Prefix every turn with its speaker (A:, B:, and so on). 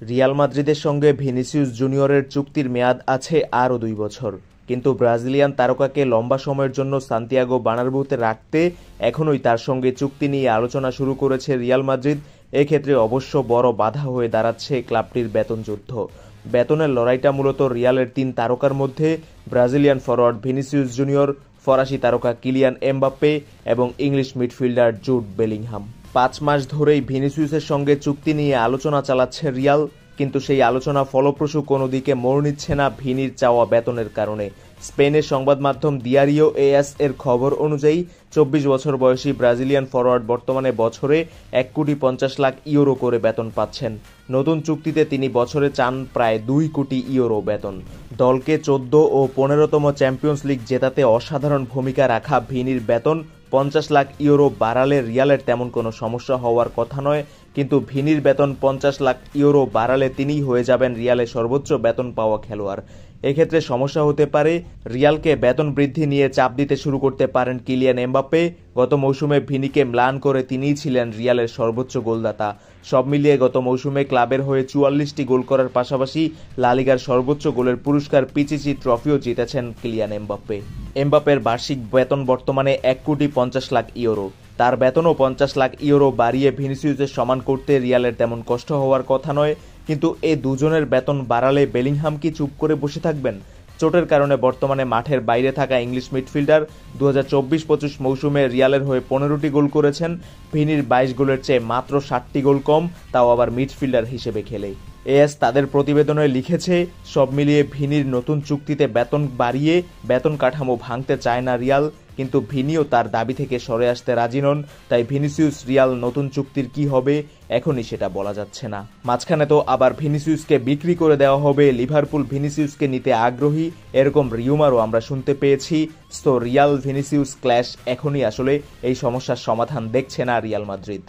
A: Real মাদ্রিদের সঙ্গে Vinicius জুনিয়রের চুক্তির মেয়াদ আছে আরও ২ বছর, কিন্তু ব্রাজিলিয়ান তারকাকে লম্বা সময়ের জন্য সান্তিয়াগো বার্নাব্যুতে রাখতে এখনই তার সঙ্গে চুক্তি নিয়ে আলোচনা শুরু করেছে রিয়াল মাদ্রিদ। এক্ষেত্রে অবশ্য বড় বাধা হয়ে দাঁড়াচ্ছে ক্লাবটির বেতন যুদ্ধ। বেতনের লড়াইটা মূলত রিয়ালের ৩ তারকার মধ্যে ব্রাজিলিয়ান ফরোয়ার্ড ভিনিসিয়াস জুনিয়র, ফরাসি তারকা কিলিয়ান এমবাপ্পে এবং ইংলিশ মিডফিল্ডার জুড বেলিংহাম। ৫ মাস ধরেই ভিনিসিয়াসের সঙ্গে চুক্তি নিয়ে আলোচনা চালাচ্ছে রিয়াল, কিন্তু সেই আলোচনা ফলপ্রসূ কোনো দিকে মোড় নিচ্ছে না ভিনির চাওয়া বেতনের কারণে। স্পেনের সংবাদ মাধ্যম দিয়ারিও এস এর খবর অনুযায়ী ২৪ বছর বয়সী ব্রাজিলিয়ান ফরোয়ার্ড বর্তমানে বছরে ১,৫০,০০,০০০ করে বেতন পাচ্ছেন। নতুন চুক্তিতে তিনি বছরে চান প্রায় ২,০০,০০,০০০ বেতন। দলকে ১৪ ও ১৫তম চ্যাম্পিয়ন্স লিগ জেতাতে অসাধারণ ভূমিকা রাখা ভিনির বেতন ৫০,০০,০০০ বাড়ালে রিয়ালের তেমন কোনো সমস্যা হওয়ার কথা নয়, কিন্তু ভিনির বেতন ৫০,০০,০০০ বাড়ালে তিনিই হয়ে যাবেন রিয়ালের সর্বোচ্চ বেতন পাওয়া খেলোয়াড়। এক্ষেত্রে সমস্যা হতে পারে, রিয়ালকে বেতন বৃদ্ধি নিয়ে চাপ দিতে শুরু করতে পারেন কিলিয়ান এমবাপ্পে। গত মৌসুমে ভিনিকে ম্লান করে তিনিই ছিলেন রিয়ালের সর্বোচ্চ গোলদাতা। সব মিলিয়ে গত মৌসুমে ক্লাবের হয়ে ৪৪টি গোল করার পাশাপাশি লা লিগার সর্বোচ্চ গোলের পুরস্কার পিচিচি ট্রফিও জিতেছেন কিলিয়ান এমবাপ্পে। এমবাপ্পের বার্ষিক বেতন বর্তমানে ১,৫০,০০,০০০। তার বেতনও ৫০,০০,০০০ বাড়িয়ে ভিনিসিয়াসের সমান করতে রিয়ালের তেমন কষ্ট হওয়ার কথা নয়, কিন্তু এ দুজনের বেতন বাড়ালে বেলিংহাম কি চুপ করে বসে থাকবেন? চোটের কারণে বর্তমানে মাঠের বাইরে থাকা ইংলিশ মিডফিল্ডার ২০২৪-২৫ মৌসুমে রিয়ালের হয়ে ১৫টি গোল করেছেন। ভিনির ২২ গোলের চেয়ে মাত্র ৭টি গোল কম, তাও আবার মিডফিল্ডার হিসেবে খেলে। এএস তাদের প্রতিবেদনে লিখেছে, সব মিলিয়ে ভিনির নতুন চুক্তিতে বেতন বাড়িয়ে বেতন কাঠামো ভাঙতে চায় না রিয়াল, কিন্তু ভিনিও তার দাবি থেকে সরে আসতে রাজি নন। তাই ভিনিসিয়াস রিয়াল নতুন চুক্তির কি হবে এখনই সেটা বলা যাচ্ছে না। মাঝখানে তো আবার ভিনিসিয়াসকে বিক্রি করে দেওয়া হবে, লিভারপুল ভিনিসিয়াসকে নিতে আগ্রহী, এরকম রিউমারও আমরা শুনতে পেয়েছি। তো রিয়াল ভিনিসিয়াস ক্ল্যাশ এখনই আসলে এই সমস্যার সমাধান দেখছে না রিয়াল মাদ্রিদ।